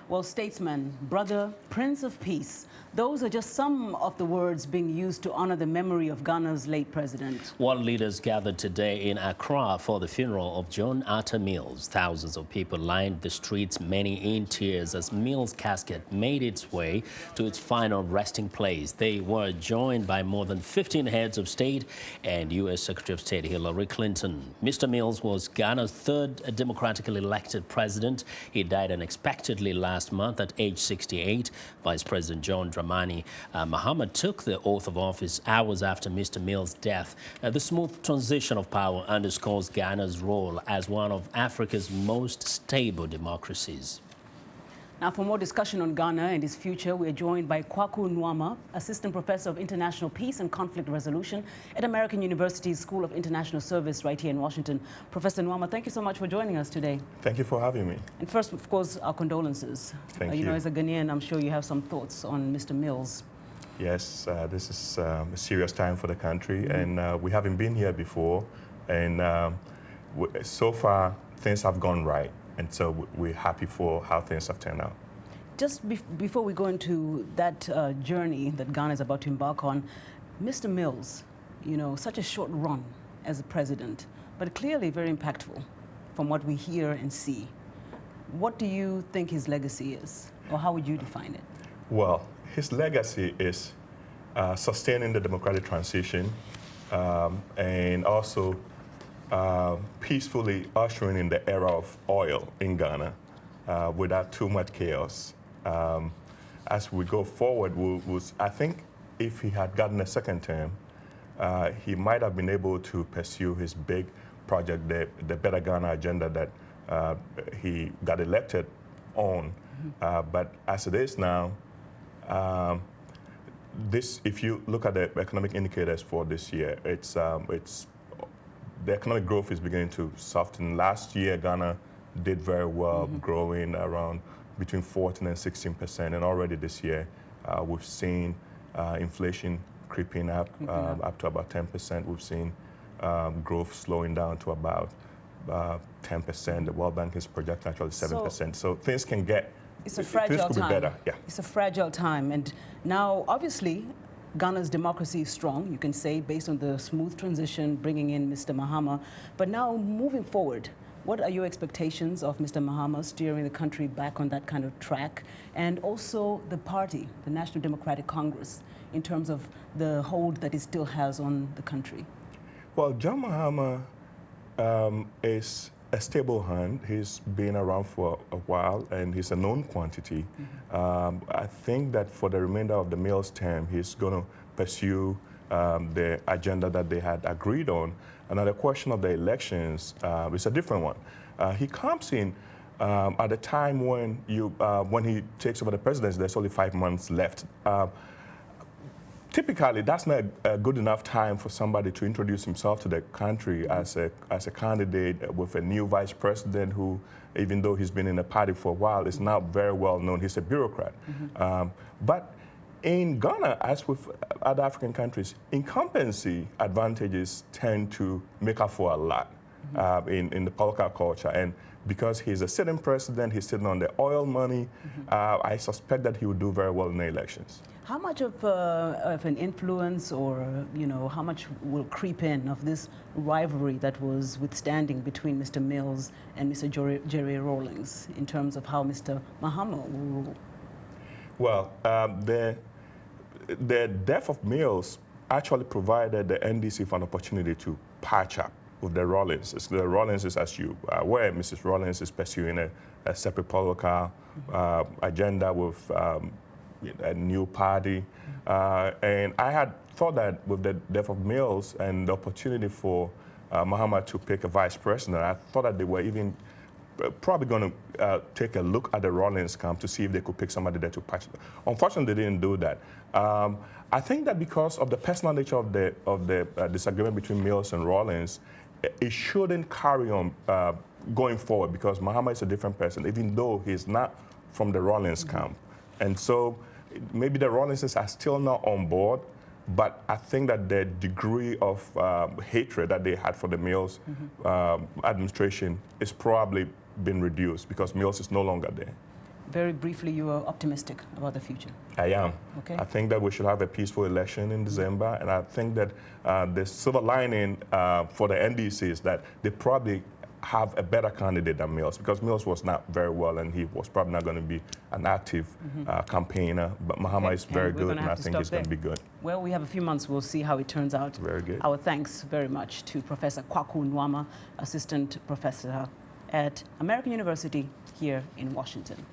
Well, statesman, brother, prince of peace. Those are just some of the words being used to honor the memory of Ghana's late president. World leaders gathered today in Accra for the funeral of John Atta Mills. Thousands of people lined the streets, many in tears, as Mills' casket made its way to its final resting place. They were joined by more than 15 heads of state and U.S. Secretary of State Hillary Clinton. Mr. Mills was Ghana's third democratically elected president. He died unexpectedly last month at age 68. Vice President John Dramani Mahama took the oath of office hours after Mr. Mills' death. The smooth transition of power underscores Ghana's role as one of Africa's most stable democracies. Now, for more discussion on Ghana and its future, we are joined by Kwaku Nuamah, Assistant Professor of International Peace and Conflict Resolution at American University's School of International Service right here in Washington. Professor Nuamah, thank you so much for joining us today. Thank you for having me. And first, of course, our condolences. Thank you. You know, as a Ghanaian, I'm sure you have some thoughts on Mr. Mills. Yes, this is a serious time for the country, and we haven't been here before, and so far things have gone right. And so we're happy for how things have turned out. Just before we go into that journey that Ghana is about to embark on, Mr. Mills, you know, such a short run as a president, but clearly very impactful from what we hear and see. What do you think his legacy is, or how would you define it? Well, his legacy is sustaining the democratic transition and also peacefully ushering in the era of oil in Ghana without too much chaos. As we go forward, I think if he had gotten a second term, he might have been able to pursue his big project, the Better Ghana agenda that he got elected on. But as it is now, if you look at the economic indicators for this year, the economic growth is beginning to soften. Last year, Ghana did very well, growing around between 14 and 16%. And already this year, we've seen inflation creeping up, up to about 10%. We've seen growth slowing down to about 10%. The World Bank is projecting actually 7%. So things can get, it's a fragile could be time. better. Yeah. It's a fragile time. And now, obviously, Ghana's democracy is strong, you can say, based on the smooth transition, bringing in Mr. Mahama. But now, moving forward, what are your expectations of Mr. Mahama steering the country back on that kind of track? And also the party, the National Democratic Congress, in terms of the hold that it still has on the country? Well, John Mahama is a stable hand. He's been around for a while, and he's a known quantity. I think that for the remainder of the Mills term, he's going to pursue the agenda that they had agreed on. And the question of the elections is a different one. He comes in at a time when he takes over the presidency. There's only 5 months left. Typically, that's not a good enough time for somebody to introduce himself to the country as a candidate with a new vice president who, even though he's been in the party for a while, is now very well known. He's a bureaucrat. But in Ghana, as with other African countries, incumbency advantages tend to make up for a lot in the political culture. And because he's a sitting president, he's sitting on the oil money, I suspect that he would do very well in the elections. How much of an influence, or how much will creep in of this rivalry that was withstanding between Mr. Mills and Mr. Jerry Rawlings in terms of how Mr. Mahama will rule? Well, the death of Mills actually provided the NDC for an opportunity to patch up with the Rawlings. The Rawlings is, as you are aware, Mrs. Rawlings is pursuing a separate political agenda with a new party. And I had thought that with the death of Mills and the opportunity for Mahama to pick a vice president, I thought that they were even probably going to take a look at the Rawlings camp to see if they could pick somebody there to patch it. Unfortunately, they didn't do that. I think that because of the personal nature of the disagreement between Mills and Rawlings, it shouldn't carry on going forward, because Mahama is a different person, even though he's not from the Rawlings camp. And so maybe the Rawlingses are still not on board, but I think that the degree of hatred that they had for the Mills administration is probably been reduced because Mills is no longer there. very briefly, you are optimistic about the future. I am. Okay. I think that we should have a peaceful election in December, and I think that the silver lining for the NDC is that they probably have a better candidate than Mills, because Mills was not very well, and he was probably not going to be an active campaigner. But Mahama is very good, and I think he's going to be good. Well, we have a few months. We'll see how it turns out. Very good. Our thanks very much to Professor Kwaku Nuamah, Assistant Professor at American University here in Washington.